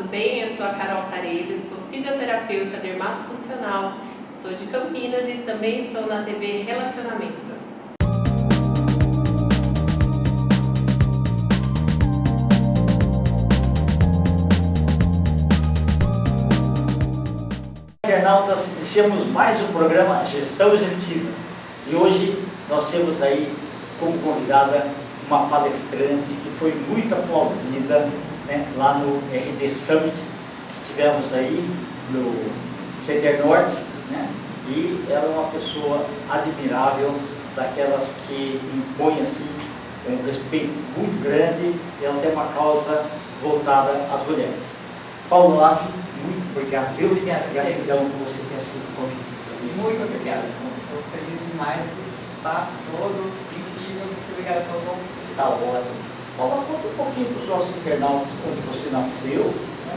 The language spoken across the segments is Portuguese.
bem? Eu sou a Carol Tarelli, sou fisioterapeuta dermatofuncional, sou de Campinas e também estou na TV Relacionamento. Internautas, iniciamos mais um programa Gestão Executiva e hoje nós temos aí como convidada uma palestrante que foi muito aplaudida, né, lá no RD Summit que tivemos aí no Center Norte, né, e ela é uma pessoa admirável, daquelas que impõe assim um respeito muito grande, e ela tem uma causa voltada às mulheres. Paulo Laff, muito obrigado, viu? Obrigada. Gratidão por você ter aceito o convite. Muito obrigada, estou feliz demais por esse espaço todo, incrível, muito obrigada pelo convite. Está ótimo. Paula, conta um pouquinho para os nossos internautas onde você nasceu, né,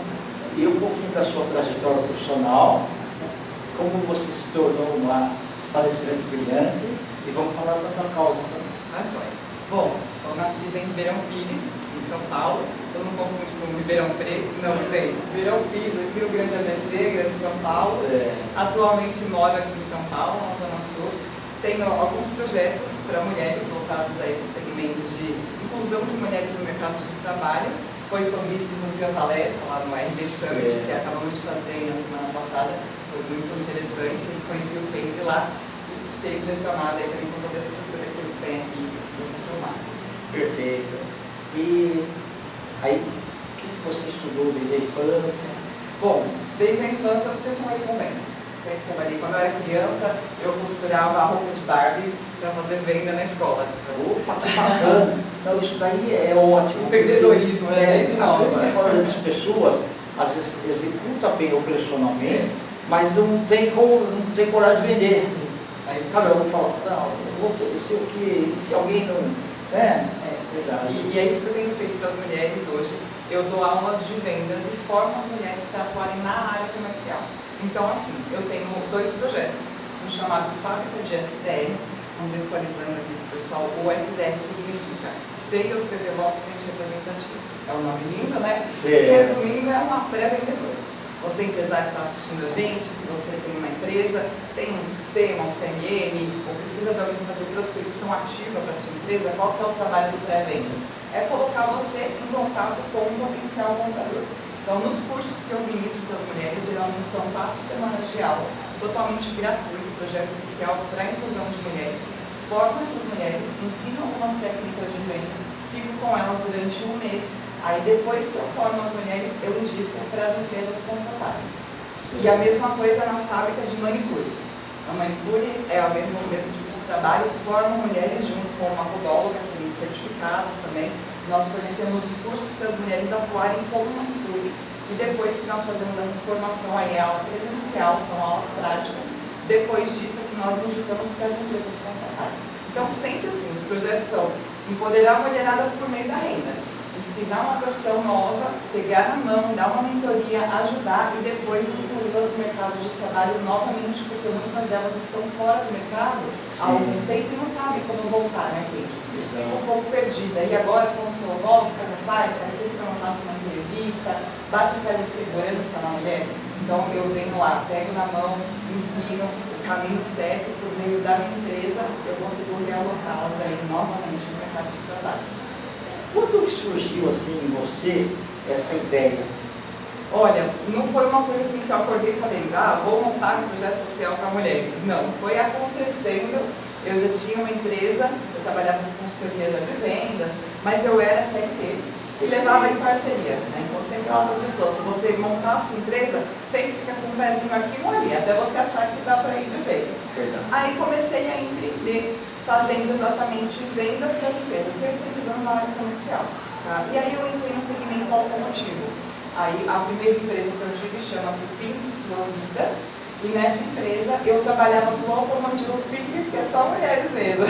e um pouquinho da sua trajetória profissional, né, como você se tornou uma palestrante brilhante, e vamos falar da tua causa também. Mas olha, bom, sou nascida em Ribeirão Pires, em São Paulo. Eu não confundo com Ribeirão Preto, não, gente. Ribeirão Pires, aqui no Grande ABC, Grande São Paulo. Atualmente moro aqui em São Paulo, na Zona Sul. Tenho alguns projetos para mulheres voltados aí para o segmento de inclusão de mulheres no mercado de trabalho. Foi sobre isso que nos viu a palestra lá no RD Summit, que acabamos de fazer na semana passada. Foi muito interessante. Conheci o Kendi lá e fiquei impressionada aí também com toda a estrutura que eles têm aqui nessa filmagem. Perfeito. E aí, o que você estudou desde a infância? Bom, desde a infância eu sempre trabalhei com vendas. Sempre trabalhei. Quando eu era criança, eu costurava a roupa de Barbie para fazer venda na escola. Opa, que bacana! Não, isso daí é ótimo. Empreendedorismo, né? A maioria das pessoas, às vezes, executa bem operacionalmente, mas não tem coragem de vender. Isso. Aí, sabe, eu vou falar, não, eu vou oferecer o que, se alguém não... É verdade. E é isso que eu tenho feito para as mulheres hoje. Eu dou aulas de vendas e formo as mulheres para atuarem na área comercial. Então, assim, eu tenho dois projetos. Um chamado Fábrica de SDR, contextualizando aqui para o pessoal, o SDR significa Sales Development Representative. É um nome lindo, né? Resumindo, é uma pré-vendedora. Você, empresário que está assistindo a gente, que você tem uma empresa, tem um sistema, um CMM, ou precisa de alguém fazer prospecção ativa para a sua empresa, qual que é o trabalho do pré-vendas? É colocar você em contato com um potencial comprador. Então, nos cursos que eu ministro para as mulheres, geralmente são 4 semanas de aula, totalmente gratuito, projeto social para a inclusão de mulheres. Formo essas mulheres, ensino algumas técnicas de venda, fico com elas durante um mês. Aí depois que eu formo as mulheres, eu indico para as empresas contratarem. E a mesma coisa na fábrica de manicure. A manicure é o mesmo tipo de trabalho, forma mulheres junto com uma podóloga, que tem certificados também. Nós fornecemos os cursos para as mulheres atuarem como manicure. E depois que nós fazemos essa formação, aí é aula presencial, são aulas práticas. Depois disso é que nós indicamos para as empresas contratarem. Então sempre assim, os projetos são empoderar a mulherada por meio da renda. Ensinar uma profissão nova, pegar na mão, dar uma mentoria, ajudar e depois incluí-las no mercado de trabalho novamente, porque muitas delas estão fora do mercado há algum tempo e não sabem como voltar, né, Kendi? Fica um pouco perdida. E agora, como que eu volto, como faz? Faz tempo que eu não faço uma entrevista, bate aquela insegurança na mulher. Então eu venho lá, pego na mão, ensino o caminho certo por meio da minha empresa, eu consigo realocá-las aí novamente no mercado de trabalho. Quando surgiu assim em você essa ideia? Olha, não foi uma coisa assim que eu acordei e falei, vou montar um projeto social para mulheres. Não, foi acontecendo. Eu já tinha uma empresa, eu trabalhava com consultoria já de vendas, mas eu era CLT e levava em parceria, né? Então sempre falo para as pessoas, para você montar a sua empresa, sempre fica com um pezinho aqui e um ali, até você achar que dá para ir de vez. Verdade. Aí comecei a empreender, fazendo exatamente vendas para as empresas, terceirizando na área comercial. Tá? E aí eu entrei no segmento automotivo. Aí a primeira empresa que eu tive chama-se Pink Sua Vida. E nessa empresa eu trabalhava com o automotivo Pink, que é só mulheres mesmo.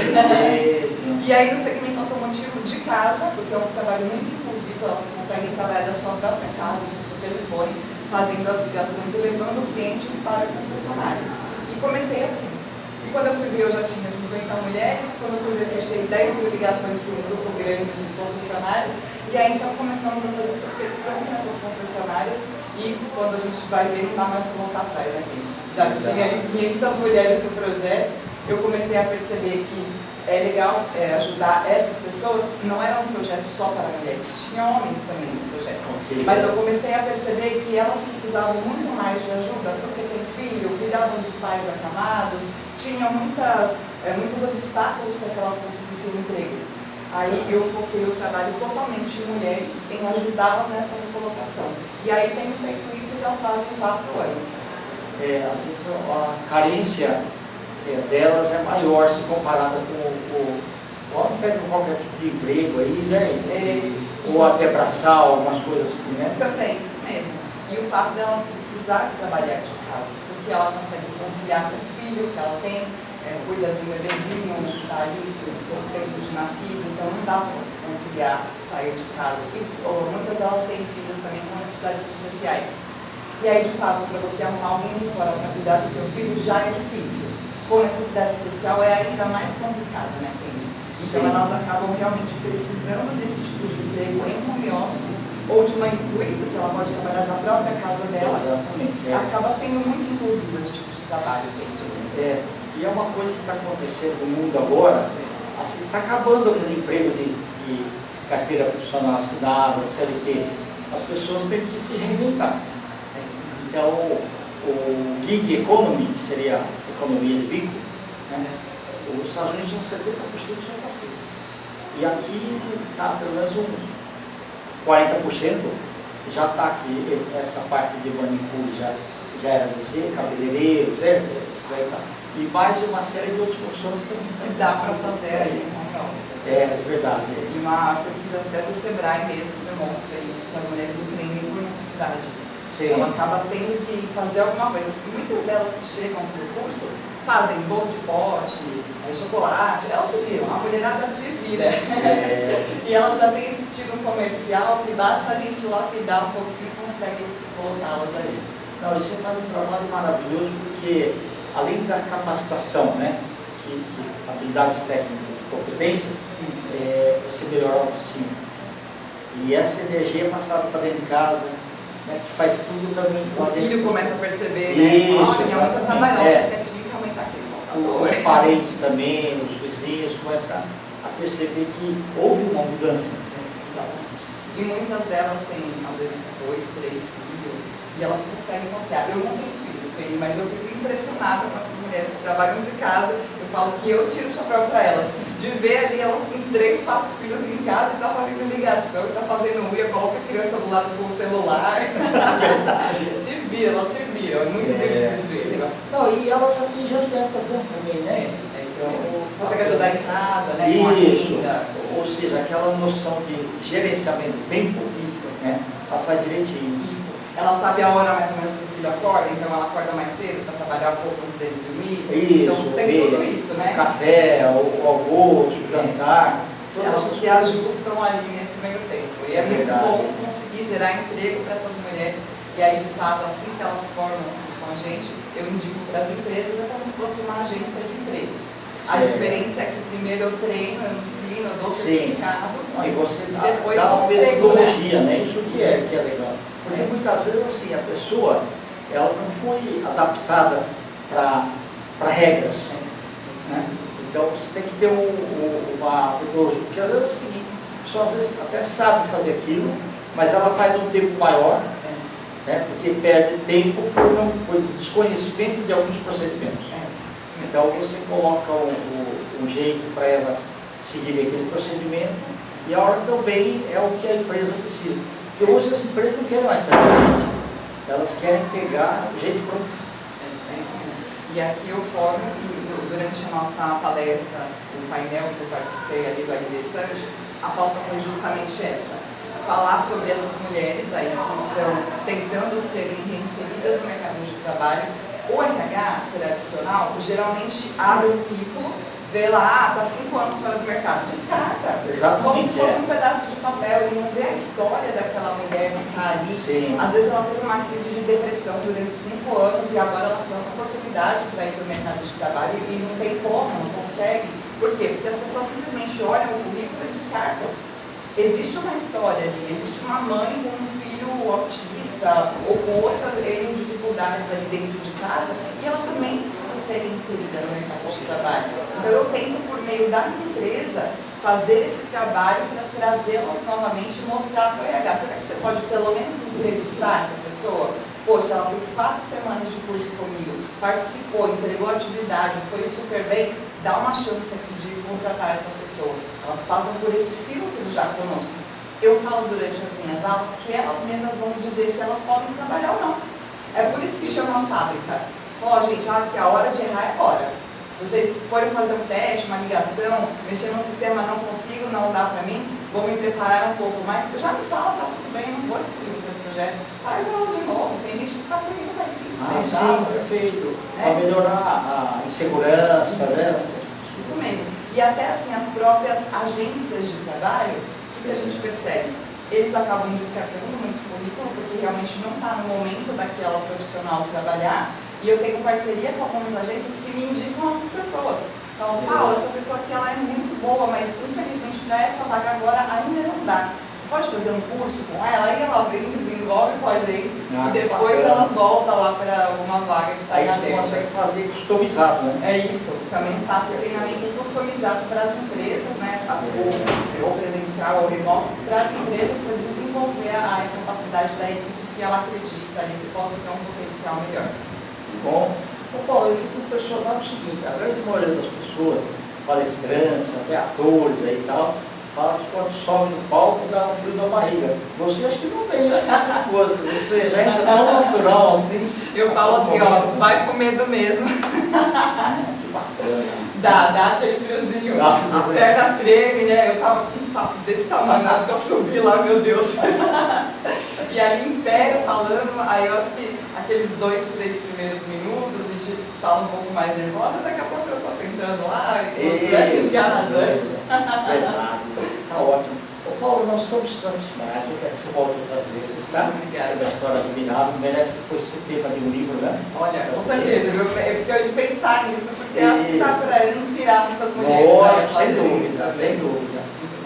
E aí no segmento automotivo de casa, porque é um trabalho muito inclusivo, elas conseguem trabalhar da sua própria casa, do seu telefone, fazendo as ligações e levando clientes para a concessionária. E comecei assim. E quando eu fui ver, eu já tinha 50 mulheres, e quando eu fui ver, fechei 10 mil ligações para um grupo grande de concessionárias, e aí então começamos a fazer prospecção nessas concessionárias, e quando a gente vai ver, não dá mais para voltar atrás, né? Já tinha ali 500 mulheres no projeto, eu comecei a perceber que é legal ajudar essas pessoas. Não era um projeto só para mulheres, tinha homens também no projeto. Mas eu comecei a perceber que elas precisavam muito mais de ajuda, porque tem filho, cuidavam dos pais acamados, tinham muitos obstáculos para que elas conseguissem emprego. Aí eu foquei o trabalho totalmente em mulheres, em ajudá-las nessa recolocação. E aí tenho feito isso já fazem 4 anos. Às vezes a carência delas é maior se comparada com o pega qualquer tipo de emprego aí, né? Ou até braçal, algumas coisas assim, né? Também, isso mesmo. E o fato dela precisar trabalhar de casa, porque ela consegue conciliar com o filho que ela tem, cuida de um bebezinho, está ali pelo tempo de nascido, então não dá para conciliar sair de casa. E muitas delas têm filhos também com necessidades especiais. E aí, de fato, para você arrumar alguém de fora para cuidar do seu filho já é difícil. Com necessidade especial é ainda mais complicado, né, Kendi? Então elas acabam realmente precisando desse tipo de emprego em home office ou de manicure, porque ela pode trabalhar na própria casa dela. Exatamente. Acaba sendo muito inclusivo esse tipo de trabalho, Kendi. E é uma coisa que está acontecendo no mundo agora, assim, está acabando aquele emprego de carteira profissional assinada, CLT. As pessoas têm que se reinventar. Então, o gig economy, que seria a economia de bico, né? Os Estados Unidos são 70% já passou. E aqui está pelo menos uns 40%, já está aqui, essa parte de manicure já era de ser, cabeleireiro, né? E mais uma série de outras profissões que dá para fazer aí em home office. De verdade. E uma pesquisa até do Sebrae mesmo demonstra isso, que as mulheres empreendem por necessidade. Sim. Ela acaba tendo que fazer alguma coisa. Muitas delas que chegam para o curso fazem bolo de pote, chocolate, elas se viram, a mulherada se vira. E elas já têm esse tiro comercial que basta a gente lapidar um pouquinho e consegue colocá-las ali. Não, você faz um trabalho maravilhoso porque, além da capacitação, né, que habilidades técnicas e competências, você melhora a autoestima. E essa energia é passada para dentro de casa, né, que faz tudo também. O filho começa a perceber, isso, né? Olha, minha mãe está trabalhando, quietinho que aumentar aquele computador. Os parentes também, os vizinhos começam a perceber que houve uma mudança. Exatamente. E muitas delas têm, às vezes, 2, 3 filhos, e elas conseguem conciliar. Eu não tenho filhos, mas eu fico impressionada com essas mulheres que trabalham de casa. Eu falo que eu tiro o chapéu para elas. De ver ali ela com 3, 4 filhos em casa e está fazendo ligação, está fazendo unha, coloca a criança do lado com o celular. Se vira, elas se viram. É muito bonito de ver. Não, e elas atingem as metas também, né? Consegue ajudar em casa, né? Isso. Ou seja, aquela noção de gerenciamento do tempo, né? Ela faz direitinho. Isso. Ela sabe a hora mais ou menos que o filho acorda, então ela acorda mais cedo para trabalhar um pouco antes dele dormir. Isso, então tem tudo isso, né? Café, o almoço, o jantar. Elas se ajustam ali nesse meio tempo. E é muito bom conseguir gerar emprego para essas mulheres. E aí, de fato, assim que elas formam com a gente, eu indico para as empresas, é como se fosse uma agência de empregos. A diferença é que primeiro eu treino, eu ensino, eu dou certificado. E você depois dá uma metodologia, né? Isso que Isso. que é legal. Porque muitas vezes assim, a pessoa ela não foi adaptada para regras. Né? Então você tem que ter uma metodologia. Porque às vezes é o seguinte, a pessoa às vezes até sabe fazer aquilo, mas ela faz num tempo maior, né? Porque perde tempo por desconhecimento de alguns procedimentos. Então você coloca um jeito para elas seguirem aquele procedimento e a hora também é o que a empresa precisa. Porque hoje as empresas não querem mais saber, elas querem pegar o jeito pronto. É isso mesmo. E aqui eu formo, e durante a nossa palestra, o painel que eu participei ali do RD Search, a pauta foi justamente essa. Falar sobre essas mulheres aí que estão tentando serem reinseridas no mercado de trabalho. O RH tradicional geralmente abre o currículo, vê lá, está 5 anos fora do mercado, descarta. Exatamente. Como se fosse um pedaço de papel, e não vê a história daquela mulher que está ali. Sim. Às vezes ela teve uma crise de depressão durante 5 anos e agora ela tem uma oportunidade para ir para o mercado de trabalho e não tem como, não consegue. Por quê? Porque as pessoas simplesmente olham o currículo e descartam. Existe uma história ali, existe uma mãe com um filho autista, doença ou com outras dificuldades ali dentro de casa, e ela também precisa ser inserida no mercado de trabalho. Então eu tento, por meio da minha empresa, fazer esse trabalho para trazê-las novamente e mostrar para o RH. Será que você pode pelo menos entrevistar essa pessoa? Poxa, ela fez 4 semanas de curso comigo, participou, entregou a atividade, foi super bem, dá uma chance aqui de contratar essa pessoa. Elas passam por esse filtro já conosco. Eu falo durante as minhas aulas que elas mesmas vão dizer se elas podem trabalhar ou não. É por isso que chama a fábrica. Ó, gente, aqui a hora de errar é agora. Vocês forem fazer um teste, uma ligação, mexer no sistema, não consigo, não dá para mim, vou me preparar um pouco mais. Já me fala, tá tudo bem, não vou excluir o seu projeto. Faz aula de novo. Tem gente que está comigo faz 5, 6 aulas. Perfeito. Para melhorar a insegurança, né? Isso mesmo. E até assim, as próprias agências de trabalho, o que a gente percebe? Eles acabam descartando muito currículo, porque realmente não está no momento daquela profissional trabalhar. E eu tenho parceria com algumas agências que me indicam essas pessoas. Falam, Paula, essa pessoa aqui ela é muito boa, mas infelizmente para essa vaga agora ainda não dá. Você pode fazer um curso com ela, aí ela vem, desenvolve com a gente e depois ela volta lá para alguma vaga que está aí. Aí você consegue fazer customizado, né? É isso, também faço treinamento customizado para as empresas, né? Ou presencial ou remoto, para as empresas para desenvolver a capacidade da equipe que ela acredita ali que possa ter um potencial melhor. Bom, Paulo, eu fico impressionado com o seguinte, a grande maioria das pessoas, palestrantes, até atores aí e tal, fala que quando sobe no palco dá um frio na barriga. Você acho que não tem esse tipo de coisa, você já é tão natural assim. Eu falo assim, ó, vai com medo mesmo. Que bacana. Dá aquele friozinho, a perna treme, né? Eu tava com um salto desse tamanho, na hora que eu subi lá, meu Deus. E ali em pé, falando, aí eu acho que aqueles 2, 3 primeiros minutos, a gente fala um pouco mais nervosa, daqui a pouco eu tô sentando lá, e como se tivesse em casa. Verdade, tá ótimo. Ô Paulo, nós estamos distantes demais, eu quero que você volte outras vezes, tá? Obrigada. A história do Minado merece depois esse tema de um livro, né? Olha, com certeza, viu? É porque eu de pensar nisso, porque acho que já para inspirar muitas mulheres. Olha, a sem fazer isso dúvida, também. sem dúvida.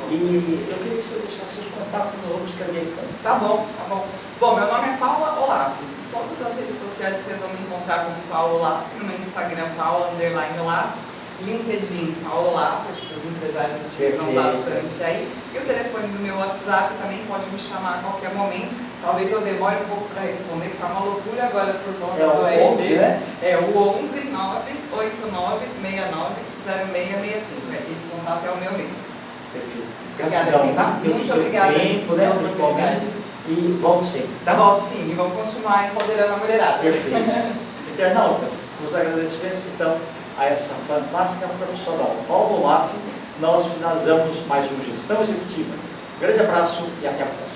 E eu queria que você deixasse seus contatos, nós vamos escrever aqui também. Tá bom, tá bom. Bom, meu nome é Paula Olaf. Todas as redes sociais vocês vão me encontrar como Paula Olaf, no meu Instagram Paula_Olaf, LinkedIn Paula Olaf, acho que os empresários utilizam bastante aí. E o telefone do meu WhatsApp também pode me chamar a qualquer momento. Talvez eu demore um pouco para responder, porque tá uma loucura agora por conta do RD, né? É o 11 989-0665. Esse contato é o meu mesmo. Perfeito. Obrigada, Gratidão, tá? Muito obrigada. Tempo, né? Principalmente. E vamos sempre, tá? Bom, sim, e vamos continuar empoderando a mulherada. Perfeito. Internautas, os agradecimentos então a essa fantástica profissional Paula Olaf, nós finalizamos mais um Gestão Executiva. Grande abraço e até a próxima.